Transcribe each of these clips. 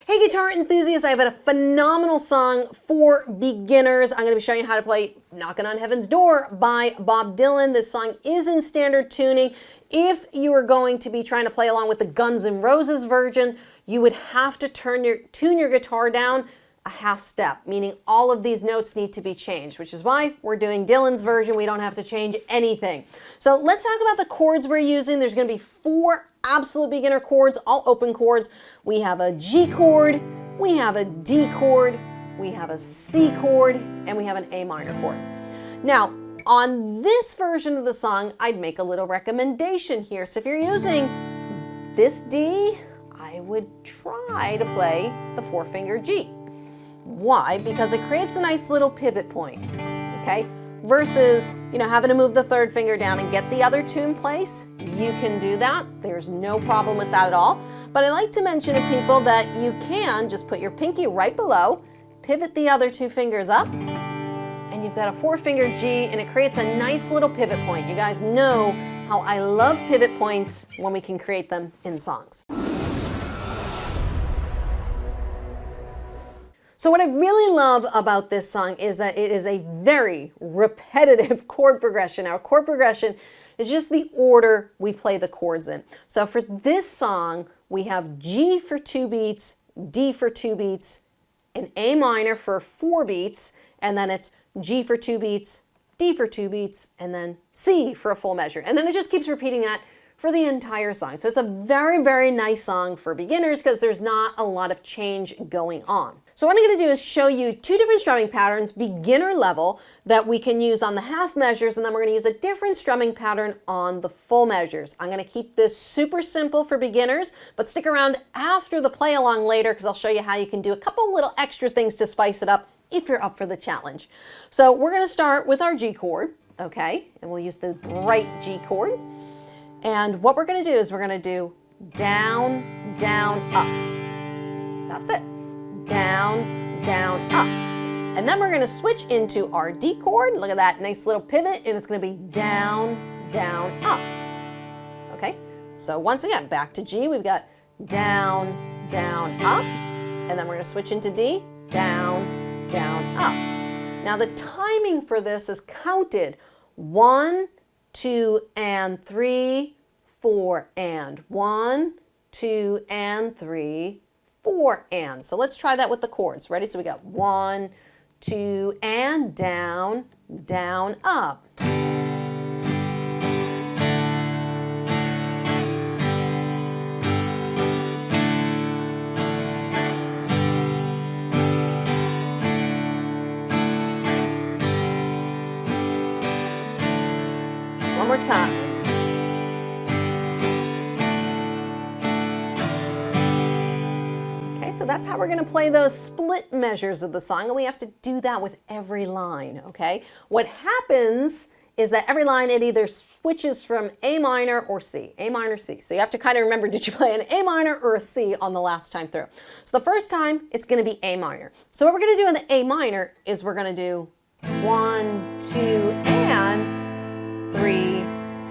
Hey guitar enthusiasts, I have a phenomenal song for beginners. I'm going to be showing you how to play Knockin' on Heaven's Door by Bob Dylan. This song is in standard tuning. If you are going to be trying to play along with the Guns N' Roses version, you would have to tune your guitar down a half step, meaning all of these notes need to be changed, which is why we're doing Dylan's version. We don't have to change anything. So let's talk about the chords we're using. There's going to be 4 absolute beginner chords, all open chords. We have a G chord, we have a D chord, we have a C chord, and we have an A minor chord. Now, on this version of the song, I'd make a little recommendation here. So if you're using this D, I would try to play the 4-finger G. Why? Because it creates a nice little pivot point, okay? Versus, having to move the 3rd finger down and get the other 2 in place. You can do that. There's no problem with that at all. But I like to mention to people that you can just put your pinky right below, pivot the other 2 fingers up, and you've got a 4-finger G, and it creates a nice little pivot point. You guys know how I love pivot points when we can create them in songs. So what I really love about this song is that it is a very repetitive chord progression. Our chord progression is just the order we play the chords in. So for this song, we have G for 2 beats, D for 2 beats, an A minor for 4 beats, and then it's G for 2 beats, D for 2 beats, and then C for a full measure. And then it just keeps repeating that for the entire song. So it's a very, very nice song for beginners because there's not a lot of change going on. So what I'm going to do is show you 2 different strumming patterns, beginner level, that we can use on the half measures, and then we're going to use a different strumming pattern on the full measures. I'm going to keep this super simple for beginners, but stick around after the play along later because I'll show you how you can do a couple little extra things to spice it up if you're up for the challenge. So we're going to start with our G chord, okay? And we'll use the right G chord. And what we're going to do is we're going to do down, down, up. That's it. Down, down, up. And then we're going to switch into our D chord. Look at that nice little pivot, and it's going to be down, down, up. Okay, so once again, back to G, we've got down, down, up. And then we're going to switch into D, down, down, up. Now the timing for this is counted 1, 2, and 3, 4, and 1, 2, and 3, 4, and. So let's try that with the chords. Ready? So we got 1, 2, and down, down, up. One more time. So that's how we're going to play those split measures of the song, and we have to do that with every line, okay? What happens is that every line, it either switches from A minor or C, A minor, C. So you have to kind of remember, did you play an A minor or a C on the last time through? So the first time, it's going to be A minor. So what we're going to do in the A minor is we're going to do 1, 2, and 3,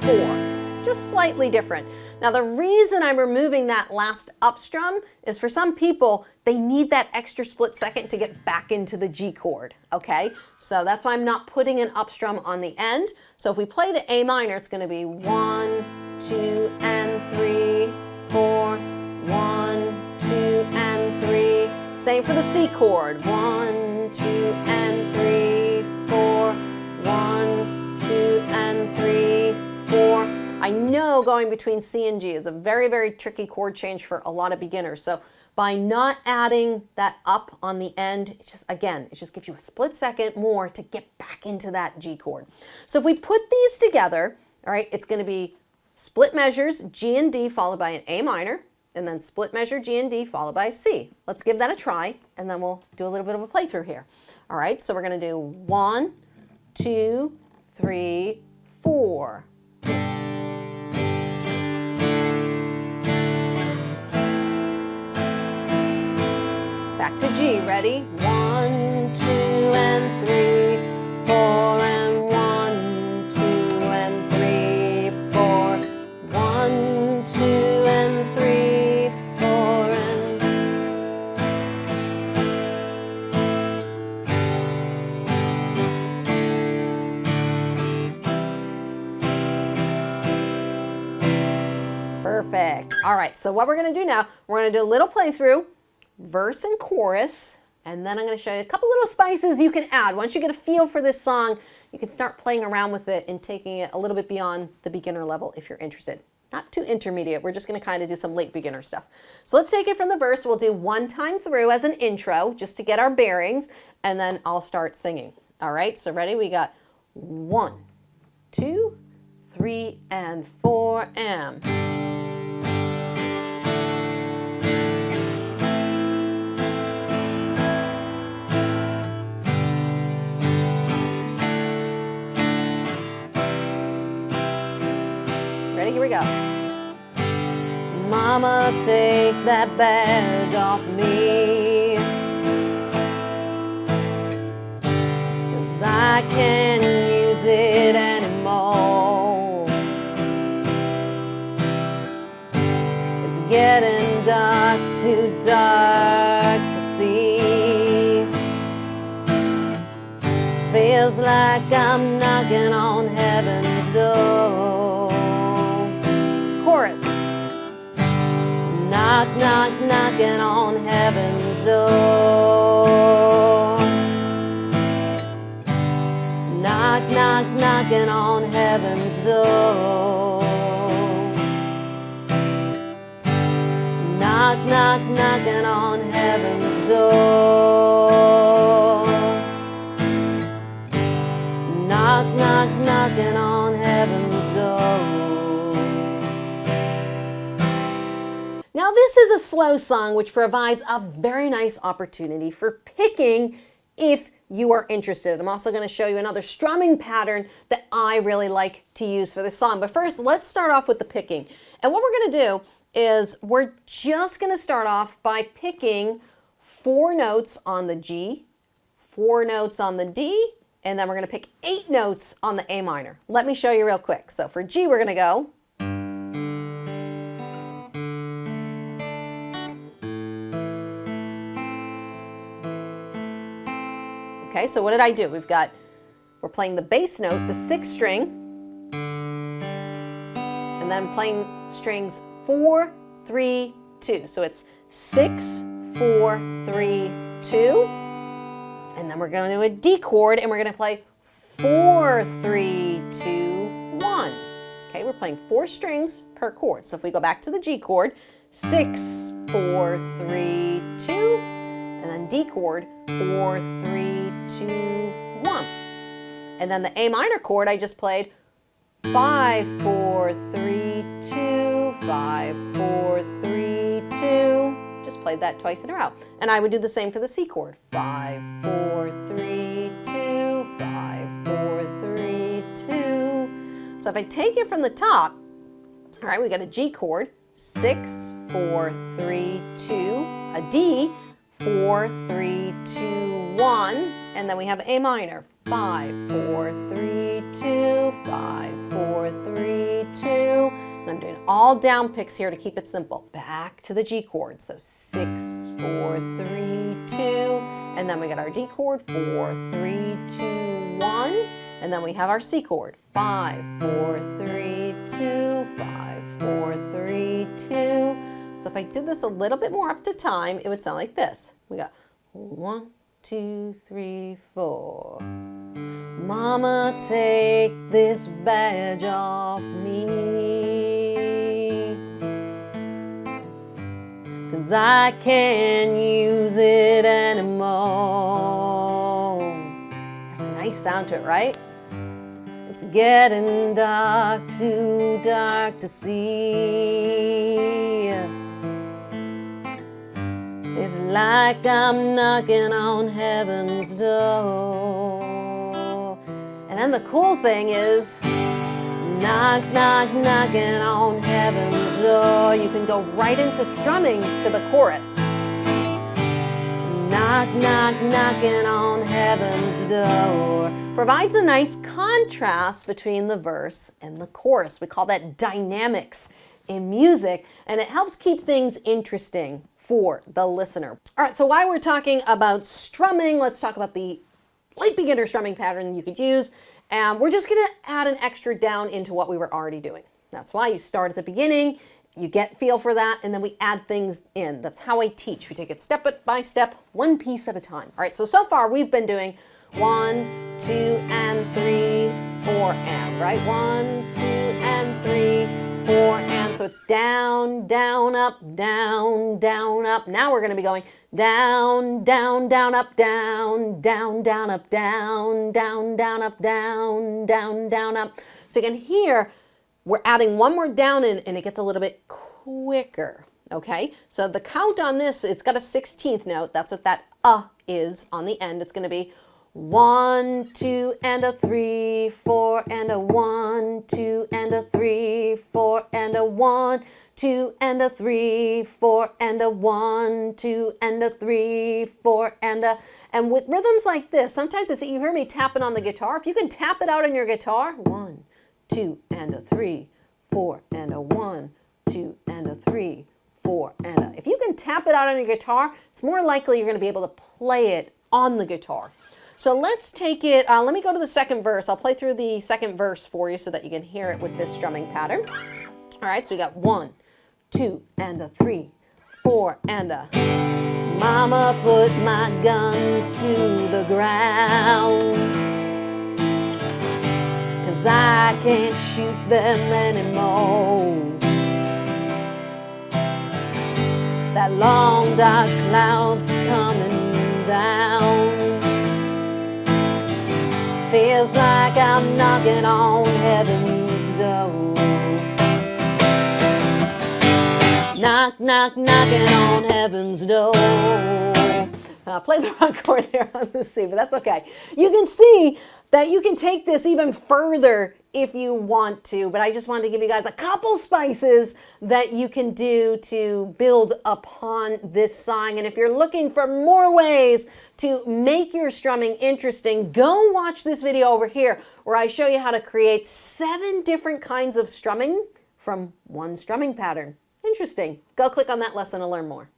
4. Just slightly different. Now the reason I'm removing that last up strum is for some people, they need that extra split second to get back into the G chord, okay? So that's why I'm not putting an up strum on the end. So if we play the A minor, it's going to be 1, 2, and 3, 4, 1, 2, and 3. Same for the C chord, 1, 2, and 3, 4, 1, 2, and 3, 4. I know going between C and G is a very, very tricky chord change for a lot of beginners. So by not adding that up on the end, it just gives you a split second more to get back into that G chord. So if we put these together, all right, it's going to be split measures, G and D followed by an A minor, and then split measure G and D followed by C. Let's give that a try, and then we'll do a little bit of a playthrough here. All right, so we're going to do 1, 2, 3, 4. Back to G, ready? 1, 2, and 3, 4, and 1, 2, and 3, 4. 1, 2, and 3, 4, and Perfect. All right, so what we're going to do now, we're going to do a little playthrough, verse and chorus, and then I'm going to show you a couple little spices you can add. Once you get a feel for this song, you can start playing around with it and taking it a little bit beyond the beginner level if you're interested. Not too intermediate. We're just going to kind of do some late beginner stuff. So let's take it from the verse. We'll do one time through as an intro just to get our bearings, and then I'll start singing. All right, so ready? We got 1, 2, 3, and 4, and. Ready? Here we go. Mama, take that badge off me, 'cause I can't use it anymore. It's getting dark, too dark to see. Feels like I'm knocking on heaven's door. Chorus. Knock, knock, knocking on heaven's door. Knock, knock, knocking on heaven's door. Knock, knock, knocking on heaven's door. Knock, knock, knocking on heaven's door. Now this is a slow song which provides a very nice opportunity for picking if you are interested. I'm also going to show you another strumming pattern that I really like to use for this song. But first, let's start off with the picking. And what we're going to do is we're just going to start off by picking 4 notes on the G, 4 notes on the D, and then we're going to pick 8 notes on the A minor. Let me show you real quick. So for G, we're going to go. Okay, so what did I do? We're playing the bass note, the 6th string, and then playing strings 4, 3, 2. So it's 6, 4, 3, 2, and then we're going to do a D chord, and we're going to play 4, 3, 2, 1. Okay, we're playing 4 strings per chord. So if we go back to the G chord, 6, 4, 3, 2, and then D chord, 4, 3, 2, 1. And then the A minor chord I just played 5, 4, 3, 2, 5, 4, 3, 2. Just played that twice in a row. And I would do the same for the C chord. 5, 4, 3, 2, 5, 4, 3, 2. So if I take it from the top, all right, we got a G chord, 6, 4, 3, 2, a D, 4, 3, 2, 1, and then we have A minor, 5, 4, 3, 2, 5, 4, 3, 2, and I'm doing all down picks here to keep it simple. Back to the G chord, so 6, 4, 3, 2, and then we got our D chord, 4, 3, 2, 1, and then we have our C chord, 5, 4, 3, 2, 5, 4, 3, 2. So if I did this a little bit more up to time, it would sound like this. We got 1, 2, 3, 4. Mama, take this badge off me, 'cause I can't use it anymore. That's a nice sound to it, right? It's getting dark, too dark to see. It's like I'm knocking on heaven's door. And then the cool thing is, knock, knock, knocking on heaven's door. You can go right into strumming to the chorus. Knock, knock, knocking on heaven's door. Provides a nice contrast between the verse and the chorus. We call that dynamics in music, and it helps keep things interesting for the listener. All right, so while we're talking about strumming, let's talk about the late beginner strumming pattern you could use. And we're just gonna add an extra down into what we were already doing. That's why you start at the beginning, You get feel for that, and then we add things in. That's how I teach. We take it step by step, one piece at a time. All right, so far we've been doing 1, 2, and 3, 4, and, right? 1, 2, and 3, 4, and. So it's down, down, up, down, down, up. Now we're going to be going down, down, down, up, down, down, down, up, down, down, down, up, down, down, down, up. So you can hear we're adding one more down in, and it gets a little bit quicker, okay? So the count on this, it's got a 16th note. That's what that is on the end. It's going to be 1, 2, and a 3, 4, and a 1, 2, and a 3, 4, and a 1, 2, and a 3, 4, and a 1, 2, and a 3, 4, and a, and with rhythms like this, sometimes it's, you hear me tapping on the guitar. If you can tap it out on your guitar, 1, 2, and a 3, 4, and a 1, 2, and a 3, 4, and a. If you can tap it out on your guitar, it's more likely you're going to be able to play it on the guitar. So let's take it, let me go to the second verse. I'll play through the second verse for you so that you can hear it with this strumming pattern. All right, so we got 1, 2, and a 3, 4, and a. Mama put my guns to the ground, 'cause I can't shoot them anymore. That long dark cloud's coming down. Feels like I'm knocking on heaven's door. Knock, knock, knocking on heaven's door. Play the wrong chord there on the C, but that's okay. You can see that you can take this even further if you want to, but I just wanted to give you guys a couple spices that you can do to build upon this song. And if you're looking for more ways to make your strumming interesting, go watch this video over here where I show you how to create 7 different kinds of strumming from one strumming pattern. Interesting. Go click on that lesson to learn more.